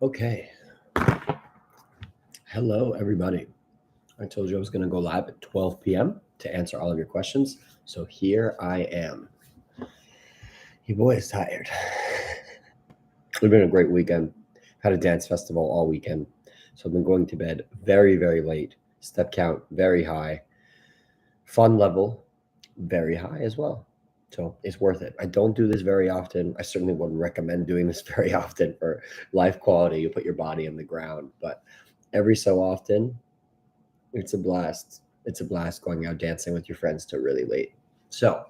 Okay. Hello, everybody. I told you I was going to go live at 12 p.m. to answer all of your questions. So here I am. Your boy is tired. It's been a great weekend. Had a dance festival all weekend. So I've been going to bed very, very late. Step count very high. Fun level very high as well. So it's worth it. I don't do this very often. I certainly wouldn't recommend doing this very often for life quality. You put your body in the ground, but every so often, it's a blast. It's a blast going out dancing with your friends till really late. So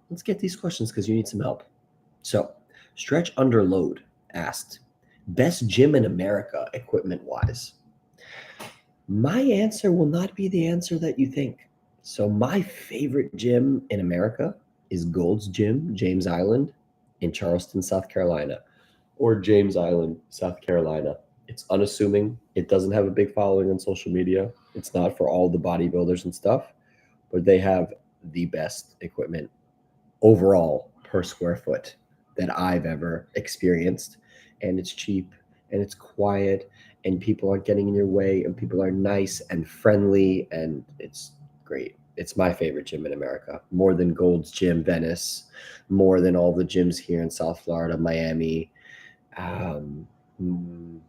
let's get these questions because you need some help. So Stretch Underload asked, best gym in America equipment wise. My answer will not be the answer that you think. So my favorite gym in America is Gold's Gym, James Island in Charleston, South Carolina, or James Island, South Carolina. It's unassuming. It doesn't have a big following on social media. It's not for all the bodybuilders and stuff, but they have the best equipment overall per square foot that I've ever experienced. And it's cheap and it's quiet and people aren't getting in your way and people are nice and friendly and it's great. It's my favorite gym in America, more than Gold's Gym Venice, more than all the gyms here in South Florida, Miami. Um, mm,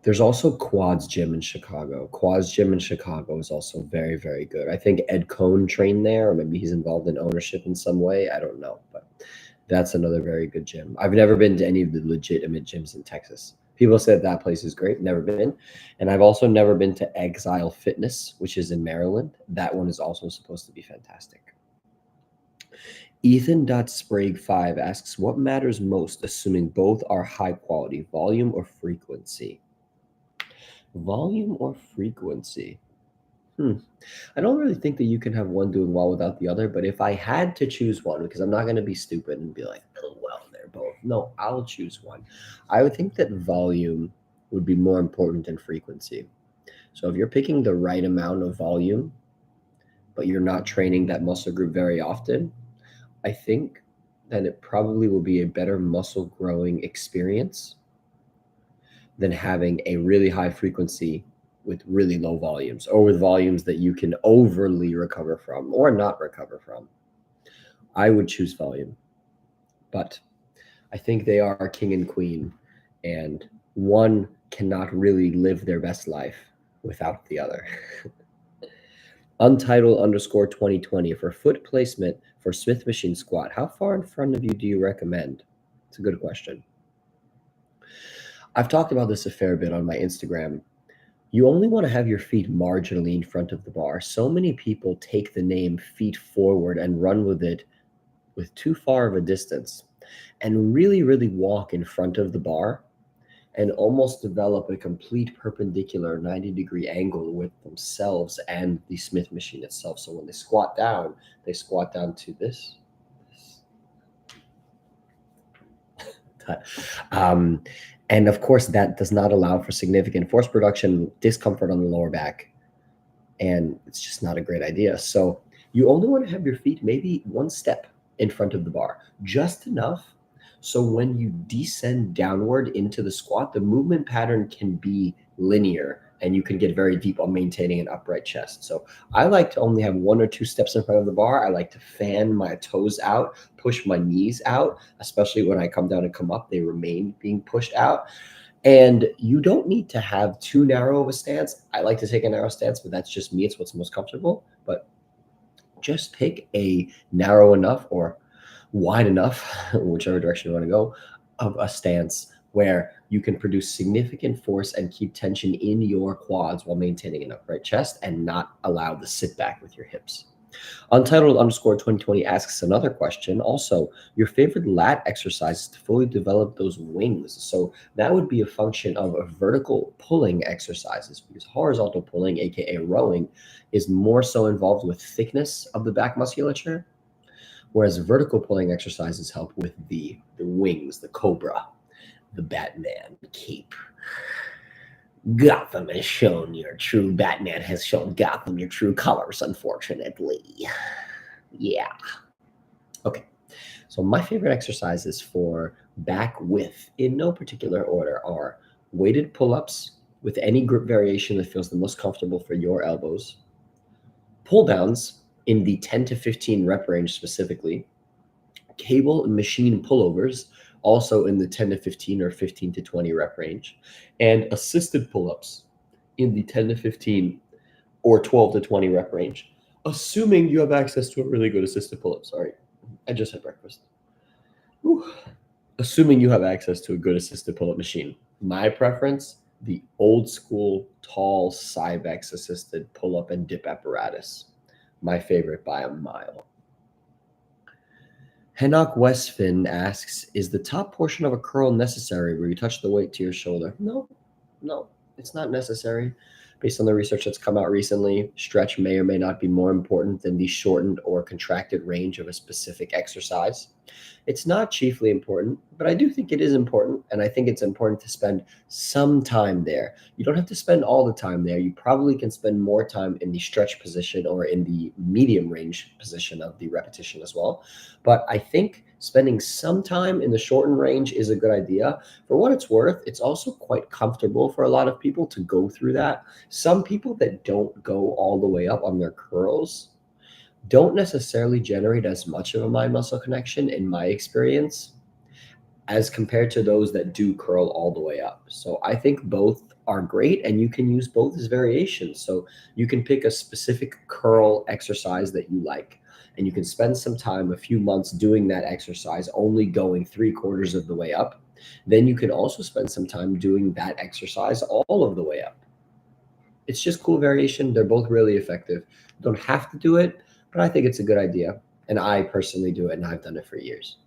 there's also Quads Gym in Chicago. Quads Gym in Chicago is also very, very good. I think Ed Cohn trained there, or maybe he's involved in ownership in some way. I don't know, but that's another very good gym. I've never been to any of the legitimate gyms in Texas. People said that place is great. Never been. And I've also never been to Exile Fitness, which is in Maryland. That one is also supposed to be fantastic. Ethan.sprague5 asks, what matters most, assuming both are high quality, volume or frequency? Volume or frequency? I don't really think that you can have one doing well without the other, but if I had to choose one, because I'm not going to be stupid and be like, oh, well, they're both. No, I'll choose one. I would think that volume would be more important than frequency. So if you're picking the right amount of volume, but you're not training that muscle group very often, I think that it probably will be a better muscle growing experience than having a really high frequency with really low volumes or with volumes that you can overly recover from or not recover from. I would choose volume, but I think they are king and queen, and one cannot really live their best life without the other. Untitled_2020 for foot placement for Smith machine squat. How far in front of you do you recommend? It's a good question. I've talked about this a fair bit on my Instagram. You only want to have your feet marginally in front of the bar. So many people take the name feet forward and run with it with too far of a distance and really, really walk in front of the bar and almost develop a complete perpendicular 90-degree angle with themselves and the Smith machine itself. So when they squat down to this. And of course, that does not allow for significant force production, discomfort on the lower back, and it's just not a great idea. So you only want to have your feet maybe one step in front of the bar, just enough so when you descend downward into the squat, the movement pattern can be linear and you can get very deep on maintaining an upright chest. So I like to only have one or two steps in front of the bar. I like to fan my toes out, push my knees out, especially when I come down and come up, they remain being pushed out. And you don't need to have too narrow of a stance. I like to take a narrow stance, but that's just me. It's what's most comfortable. But just pick a narrow enough or wide enough, whichever direction you want to go, of a stance where you can produce significant force and keep tension in your quads while maintaining an upright chest and not allow the sit back with your hips. Untitled_2020 asks another question. Also, your favorite lat exercises to fully develop those wings. So that would be a function of a vertical pulling exercises because horizontal pulling, aka rowing, is more so involved with thickness of the back musculature, whereas vertical pulling exercises help with the wings, the cobra, the Batman cape. Gotham has shown your true Batman has shown Gotham your true colors, unfortunately. Yeah. Okay. So my favorite exercises for back with, in no particular order, are weighted pull-ups with any grip variation that feels the most comfortable for your elbows, pull downs in the 10 to 15 rep range specifically, cable and machine pullovers also in the 10 to 15 or 15 to 20 rep range, and assisted pull-ups in the 10 to 15 or 12 to 20 rep range, assuming you have access to a really good assisted pull-up. Sorry, I just had breakfast. Whew. Assuming you have access to a good assisted pull-up machine. My preference, the old school tall Cybex assisted pull-up and dip apparatus. My favorite by a mile. Henok Westfin asks, is the top portion of a curl necessary where you touch the weight to your shoulder? No, it's not necessary. Based on the research that's come out recently, stretch may or may not be more important than the shortened or contracted range of a specific exercise. It's not chiefly important, but I do think it is important, and I think it's important to spend some time there. You don't have to spend all the time there. You probably can spend more time in the stretch position or in the medium range position of the repetition as well. But I think spending some time in the shortened range is a good idea. For what it's worth, it's also quite comfortable for a lot of people to go through that. Some people that don't go all the way up on their curls don't necessarily generate as much of a mind muscle connection in my experience as compared to those that do curl all the way up. So I think both are great, and you can use both as variations. So you can pick a specific curl exercise that you like, and you can spend some time, a few months doing that exercise, only going 3/4 of the way up. Then you can also spend some time doing that exercise all of the way up. It's just cool variation. They're both really effective. You don't have to do it, but I think it's a good idea. And I personally do it, and I've done it for years.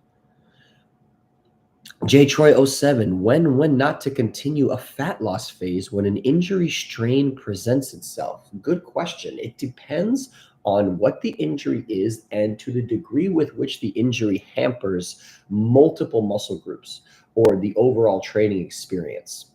J Troy 07, when not to continue a fat loss phase when an injury strain presents itself? Good question. It depends on what the injury is and to the degree with which the injury hampers multiple muscle groups or the overall training experience.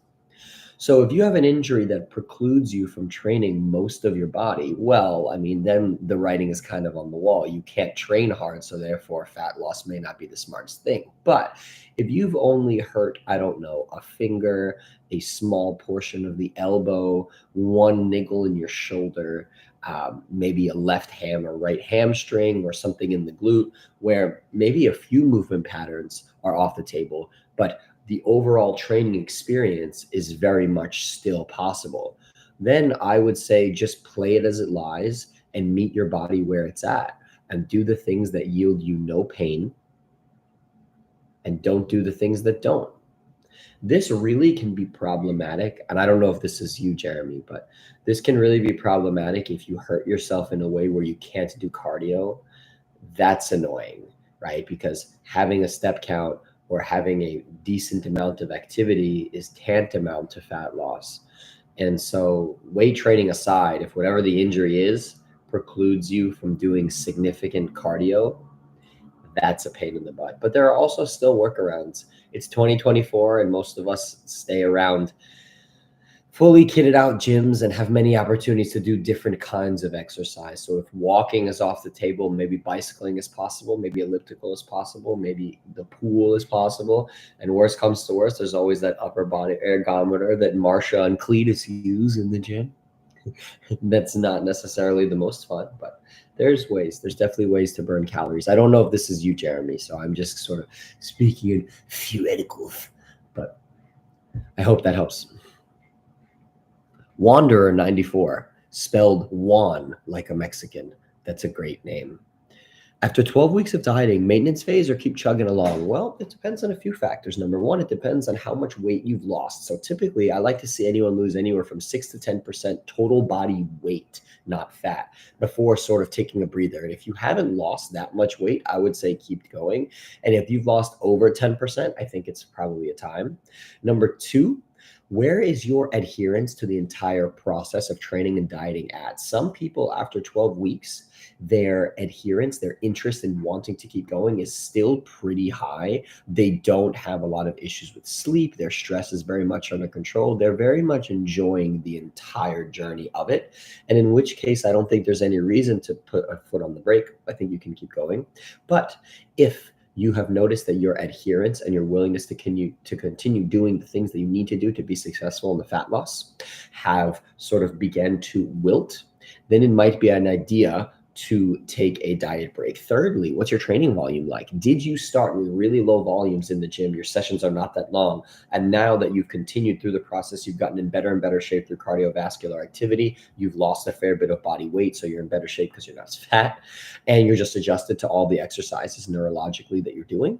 So if you have an injury that precludes you from training most of your body, well, I mean, then the writing is kind of on the wall. You can't train hard, so therefore fat loss may not be the smartest thing. But if you've only hurt, I don't know, a finger, a small portion of the elbow, one niggle in your shoulder, maybe a left ham or right hamstring or something in the glute where maybe a few movement patterns are off the table, but the overall training experience is very much still possible, then I would say just play it as it lies and meet your body where it's at and do the things that yield you no pain and don't do the things that don't. This really can be problematic. And I don't know if this is you, Jeremy, but this can really be problematic if you hurt yourself in a way where you can't do cardio. That's annoying, right? Because having a step count or having a decent amount of activity is tantamount to fat loss. And so weight training aside, if whatever the injury is precludes you from doing significant cardio, that's a pain in the butt. But there are also still workarounds. It's 2024 and most of us stay around fully kitted out gyms and have many opportunities to do different kinds of exercise. So if walking is off the table, maybe bicycling is possible, maybe elliptical is possible, maybe the pool is possible. And worst comes to worst, there's always that upper body ergometer that Marsha and Cletus use in the gym. That's not necessarily the most fun, but there's definitely ways to burn calories. I don't know if this is you, Jeremy, so I'm just sort of speaking in theoreticals, but I hope that helps. Wanderer 94, spelled Juan like a Mexican. That's a great name. After 12 weeks of dieting, maintenance phase or keep chugging along? Well, it depends on a few factors. Number one, it depends on how much weight you've lost. So typically, I like to see anyone lose anywhere from 6 to 10% total body weight, not fat, before sort of taking a breather. And if you haven't lost that much weight, I would say keep going. And if you've lost over 10%, I think it's probably a time. Number two, where is your adherence to the entire process of training and dieting at? Some people after 12 weeks, their adherence, their interest in wanting to keep going is still pretty high. They don't have a lot of issues with sleep. Their stress is very much under control. They're very much enjoying the entire journey of it. And in which case, I don't think there's any reason to put a foot on the brake. I think you can keep going. But if you have noticed that your adherence and your willingness to continue doing the things that you need to do to be successful in the fat loss have sort of began to wilt, then it might be an idea to take a diet break. Thirdly, what's your training volume like? Did you start with really low volumes in the gym? Your sessions are not that long. And now that you've continued through the process, you've gotten in better and better shape through cardiovascular activity. You've lost a fair bit of body weight, so you're in better shape because you're not as fat. And you're just adjusted to all the exercises neurologically that you're doing.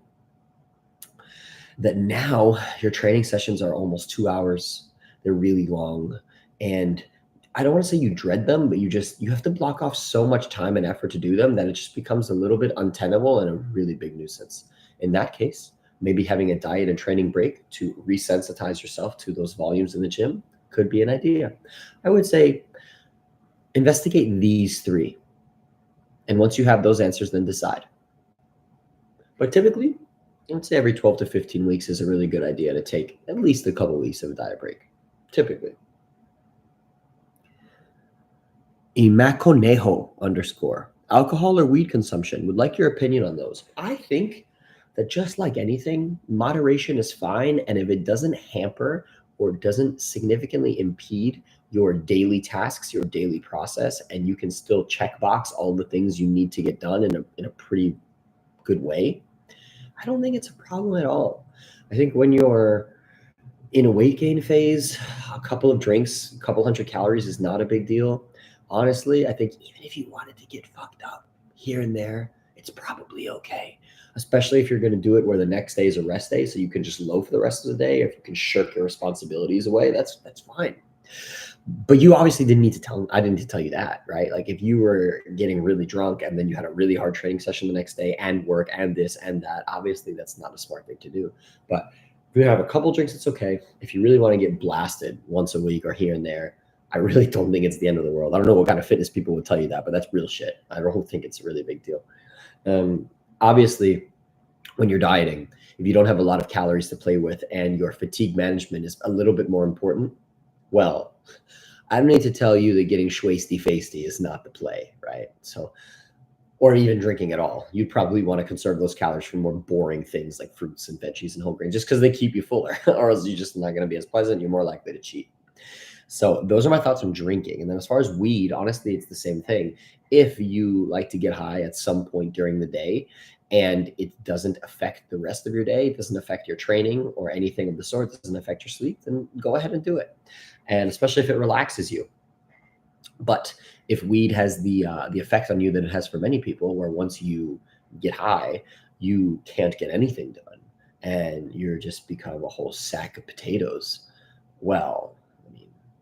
That now your training sessions are almost 2 hours. They're really long. And I don't want to say you dread them, but you have to block off so much time and effort to do them that it just becomes a little bit untenable and a really big nuisance. In that case, maybe having a diet and training break to resensitize yourself to those volumes in the gym could be an idea. I would say investigate these three. And once you have those answers, then decide. But typically, I would say every 12 to 15 weeks is a really good idea to take at least a couple weeks of a diet break, typically. Imaconejo _ alcohol or weed consumption. Would like your opinion on those. I think that just like anything, moderation is fine. And if it doesn't hamper or doesn't significantly impede your daily tasks, your daily process, and you can still check box all the things you need to get done in a pretty good way, I don't think it's a problem at all. I think when you're in a weight gain phase, a couple of drinks, a couple hundred calories is not a big deal. Honestly, I think even if you wanted to get fucked up here and there, it's probably okay. Especially if you're going to do it where the next day is a rest day, so you can just loaf the rest of the day. If you can shirk your responsibilities away, that's fine. But you obviously didn't need to tell. I didn't need to tell you that, right? Like if you were getting really drunk and then you had a really hard training session the next day and work and this and that, obviously that's not a smart thing to do. But if you have a couple drinks, it's okay. If you really want to get blasted once a week or here and there, I really don't think it's the end of the world. I don't know what kind of fitness people would tell you that, but that's real shit. I don't think it's a really big deal. Obviously, when you're dieting, if you don't have a lot of calories to play with and your fatigue management is a little bit more important, well, I don't need to tell you that getting schwasty-fasty is not the play, right? So, or even drinking at all. You'd probably want to conserve those calories for more boring things like fruits and veggies and whole grains, just because they keep you fuller, or else you're just not going to be as pleasant. You're more likely to cheat. So those are my thoughts on drinking. And then as far as weed, honestly, it's the same thing. If you like to get high at some point during the day and it doesn't affect the rest of your day, it doesn't affect your training or anything of the sort, it doesn't affect your sleep, then go ahead and do it. And especially if it relaxes you. But if weed has the effect on you that it has for many people, where once you get high, you can't get anything done and you're just become a whole sack of potatoes, well,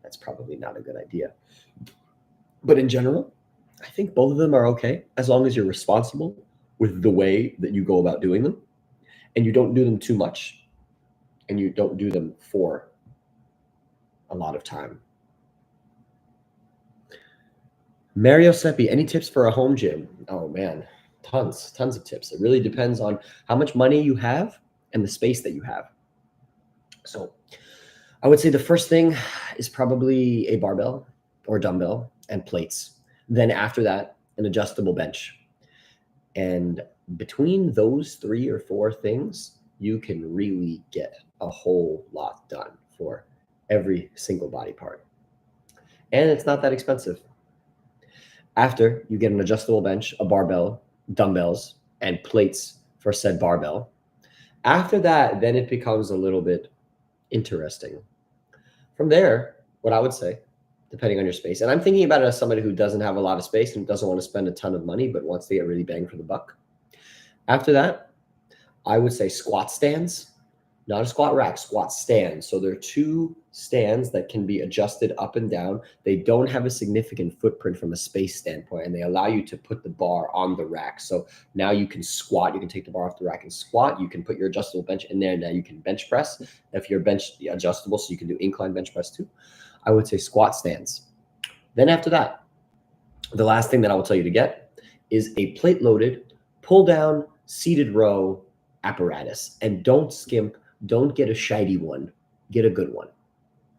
that's probably not a good idea. But in general, I think both of them are okay as long as you're responsible with the way that you go about doing them and you don't do them too much and you don't do them for a lot of time. Mario Seppi, any tips for a home gym? Oh man, tons of tips. It really depends on how much money you have and the space that you have. So I would say the first thing is probably a barbell or dumbbell and plates. Then after that, an adjustable bench. And between those 3 or 4 things, you can really get a whole lot done for every single body part. And it's not that expensive. After you get an adjustable bench, a barbell, dumbbells, and plates for said barbell. After that, then it becomes a little bit interesting. From there, what I would say, depending on your space, and I'm thinking about it as somebody who doesn't have a lot of space and doesn't want to spend a ton of money, but wants to get really bang for the buck. After that, I would say squat stands, not a squat rack, squat stands. So there are 2 stands that can be adjusted up and down. They don't have a significant footprint from a space standpoint, and they allow you to put the bar on the rack. So now you can squat, you can take the bar off the rack and squat. You can put your adjustable bench in there. Now you can bench press if your bench is adjustable, so you can do incline bench press too. I would say squat stands. Then after that, the last thing that I will tell you to get is a plate loaded, pull down, seated row apparatus. And don't skimp. Don't get a shiny one. Get a good one.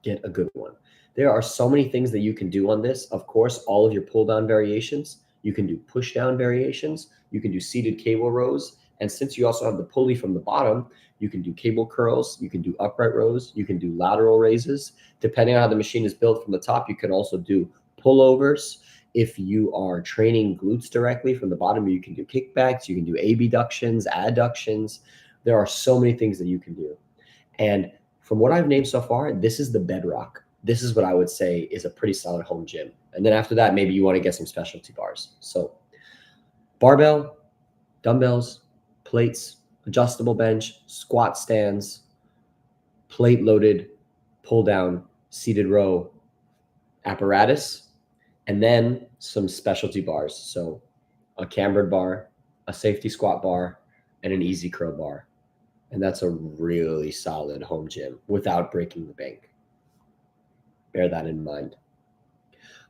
Get a good one. There are so many things that you can do on this. Of course, all of your pull down variations. You can do push down variations. You can do seated cable rows. And since you also have the pulley from the bottom, you can do cable curls, you can do upright rows, you can do lateral raises. Depending on how the machine is built from the top, you can also do pullovers. If you are training glutes directly from the bottom, you can do kickbacks, you can do abductions, adductions. There are so many things that you can do. And from what I've named so far, this is the bedrock. This is what I would say is a pretty solid home gym. And then after that, maybe you want to get some specialty bars. So barbell, dumbbells, plates, adjustable bench, squat stands, plate loaded, pull down, seated row apparatus, and then some specialty bars. So a cambered bar, a safety squat bar, and an easy curl bar. And that's a really solid home gym without breaking the bank. Bear that in mind.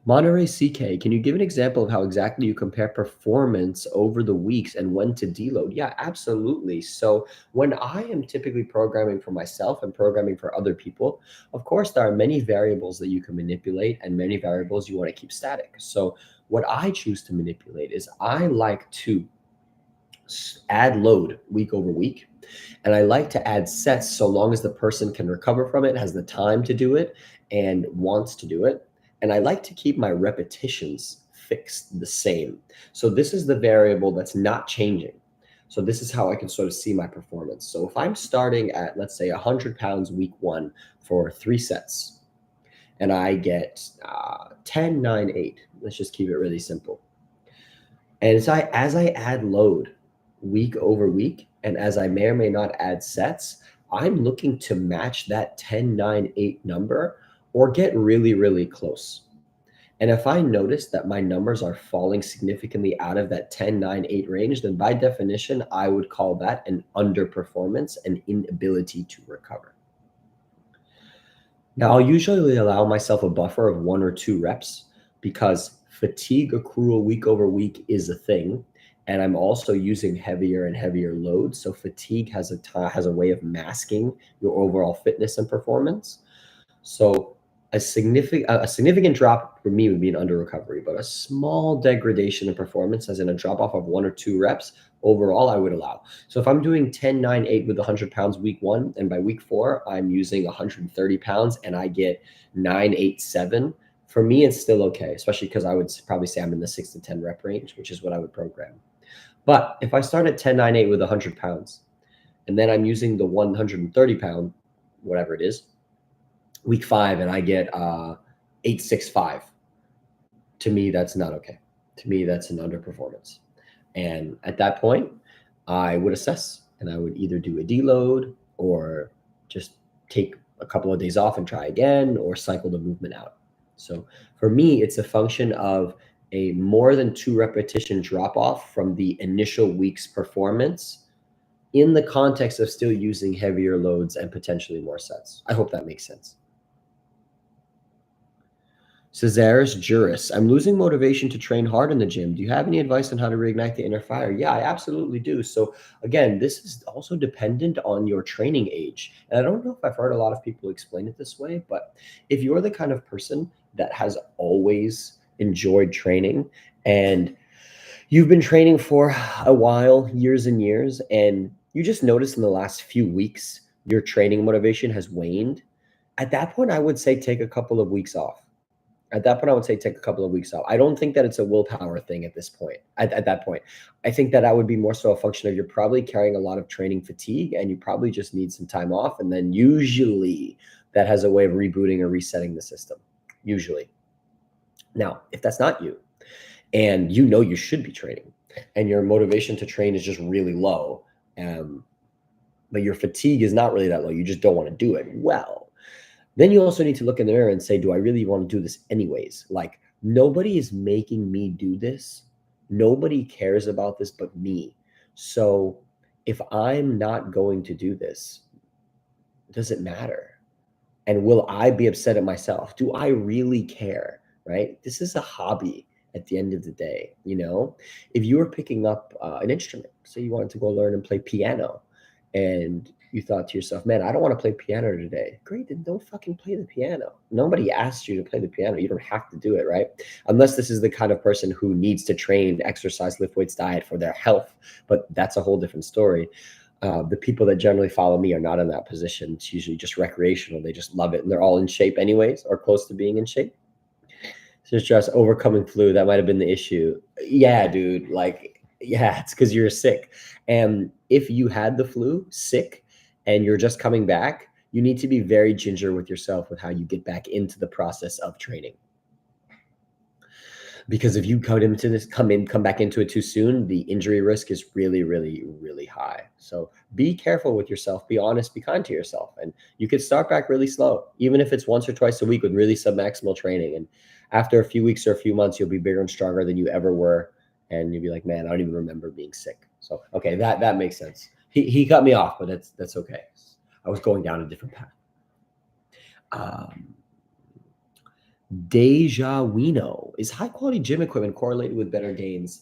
Monterey CK, can you give an example of how exactly you compare performance over the weeks and when to deload? Yeah, absolutely. So when I am typically programming for myself and programming for other people, of course, there are many variables that you can manipulate and many variables you want to keep static. So what I choose to manipulate is I like to add load week over week. And I like to add sets so long as the person can recover from it, has the time to do it, and wants to do it. And I like to keep my repetitions fixed the same. So this is the variable that's not changing. So this is how I can sort of see my performance. So if I'm starting at, let's say, 100 pounds week 1 for 3 sets, and I get 10, 9, 8. Let's just keep it really simple. And so as I add load week over week, and as I may or may not add sets, I'm looking to match that 10, 9, 8 number or get really, really close. And if I notice that my numbers are falling significantly out of that 10, 9, 8 range, then by definition, I would call that an underperformance, an inability to recover. Now, I'll usually allow myself a buffer of 1 or 2 reps because fatigue accrual week over week is a thing. And I'm also using heavier and heavier loads. So fatigue has a way of masking your overall fitness and performance. So a significant drop for me would be an under recovery, but a small degradation in performance, as in a drop off of 1 or 2 reps, overall I would allow. So if I'm doing 10, 9, 8 with 100 pounds week 1, and by week 4, I'm using 130 pounds and I get 9, 8, 7, for me, it's still okay, especially because I would probably say I'm in the 6 to 10 rep range, which is what I would program. But if I start at 10, 9, 8 with 100 pounds, and then I'm using the 130 pound, whatever it is, week 5, and I get 8, 6, 5, to me, that's not okay. To me, that's an underperformance. And at that point, I would assess, and I would either do a deload or just take a couple of days off and try again, or cycle the movement out. So for me, it's a function of a more than 2 repetition drop off from the initial week's performance in the context of still using heavier loads and potentially more sets. I hope that makes sense. Cesaris Juris, I'm losing motivation to train hard in the gym. Do you have any advice on how to reignite the inner fire? Yeah, I absolutely do. So again, this is also dependent on your training age. And I don't know if I've heard a lot of people explain it this way, but if you're the kind of person that has always enjoyed training and you've been training for a while, years and years, and you just notice in the last few weeks your training motivation has waned, at that point, I would say take a couple of weeks off. At that point, I would say take a couple of weeks off. I don't think that it's a willpower thing at this point. At that point, I think that would be more so a function of you're probably carrying a lot of training fatigue and you probably just need some time off. And then usually that has a way of rebooting or resetting the system, usually. Now, if that's not you and you know you should be training and your motivation to train is just really low, but your fatigue is not really that low, you just don't want to do it, well, then you also need to look in the mirror and say, do I really want to do this anyways? Like, nobody is making me do this. Nobody cares about this but me. So if I'm not going to do this, does it matter? And will I be upset at myself? Do I really care, right? This is a hobby at the end of the day, you know? If you were picking up an instrument, say you wanted to go learn and play piano, and You thought to yourself, man, I don't want to play piano today. Great, then don't fucking play the piano. Nobody asked you to play the piano. You don't have to do it, right? Unless this is the kind of person who needs to train, exercise, lift weights, diet for their health. But that's a whole different story. The people that generally follow me are not in that position. It's usually just recreational. They just love it. And they're all in shape anyways, or close to being in shape. So just overcoming flu, that might have been the issue. Yeah, dude. Like, yeah, it's because you're sick. And if you had the flu, sick, and you're just coming back, you need to be very ginger with yourself with how you get back into the process of training. Because if you come back into it too soon, the injury risk is really, really, really high. So be careful with yourself, be honest, be kind to yourself. And you could start back really slow, even if it's once or twice a week with really submaximal training. And after a few weeks or a few months, you'll be bigger and stronger than you ever were. And you'll be like, man, I don't even remember being sick. So, okay, that makes sense. He cut me off, but that's okay. I was going down a different path. Deja Wino, is high quality gym equipment correlated with better gains?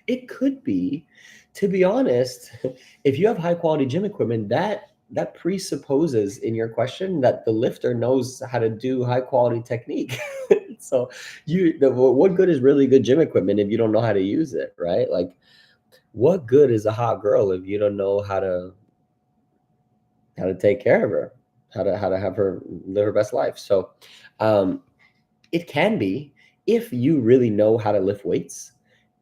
It could be. To be honest, if you have high quality gym equipment, that presupposes in your question that the lifter knows how to do high quality technique. So what good is really good gym equipment if you don't know how to use it, right? Like, what good is a hot girl if you don't know how to take care of her, how to have her live her best life? So it can be, if you really know how to lift weights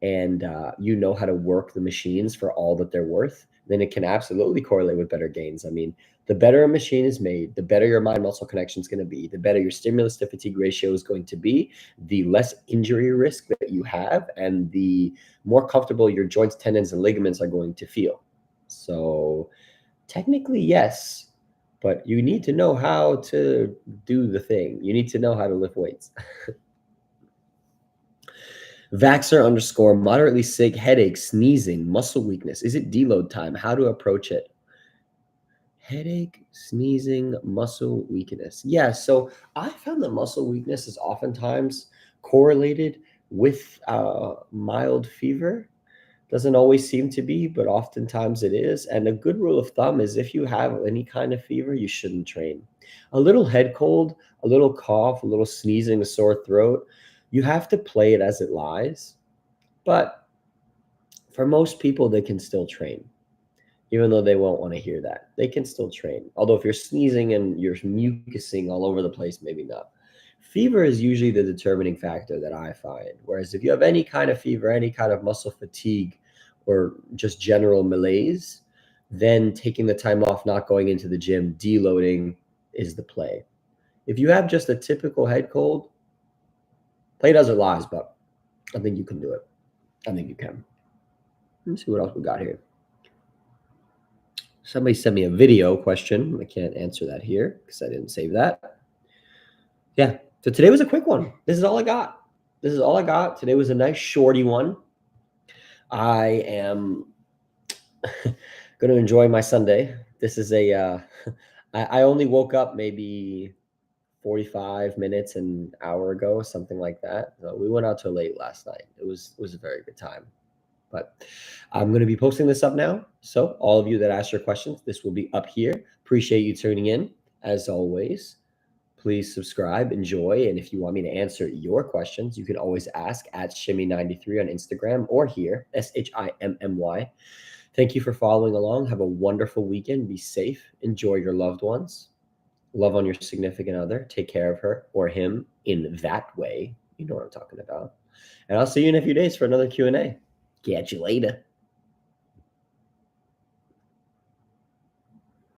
and you know how to work the machines for all that they're worth, then it can absolutely correlate with better gains. I mean, the better a machine is made, the better your mind muscle connection is going to be, the better your stimulus to fatigue ratio is going to be, the less injury risk that you have, and the more comfortable your joints, tendons, and ligaments are going to feel. So technically, yes, but you need to know how to do the thing. You need to know how to lift weights. Vaxer _ moderately sick, headache, sneezing, muscle weakness. Is it deload time? How to approach it? Headache, sneezing, muscle weakness. Yeah, so I found that muscle weakness is oftentimes correlated with mild fever. Doesn't always seem to be, but oftentimes it is. And a good rule of thumb is, if you have any kind of fever, you shouldn't train. A little head cold, a little cough, a little sneezing, a sore throat, you have to play it as it lies. But for most people, they can still train, even though they won't want to hear that. They can still train. Although if you're sneezing and you're mucusing all over the place, maybe not. Fever is usually the determining factor that I find. Whereas if you have any kind of fever, any kind of muscle fatigue, or just general malaise, then taking the time off, not going into the gym, deloading is the play. If you have just a typical head cold, play it as it lies, but I think you can do it. I think you can. Let's see what else we got here. Somebody sent me a video question. I can't answer that here because I didn't save that. Yeah. So today was a quick one. This is all I got. Today was a nice shorty one. I am going to enjoy my Sunday. This is I only woke up maybe 45 minutes, an hour ago, something like that. So we went out till late last night. It was a very good time. But I'm going to be posting this up now. So all of you that asked your questions, this will be up here. Appreciate you tuning in. As always, please subscribe, enjoy. And if you want me to answer your questions, you can always ask at Shimmy93 on Instagram, or here, SHIMMY. Thank you for following along. Have a wonderful weekend. Be safe. Enjoy your loved ones. Love on your significant other. Take care of her or him in that way. You know what I'm talking about. And I'll see you in a few days for another Q&A. Catch you later.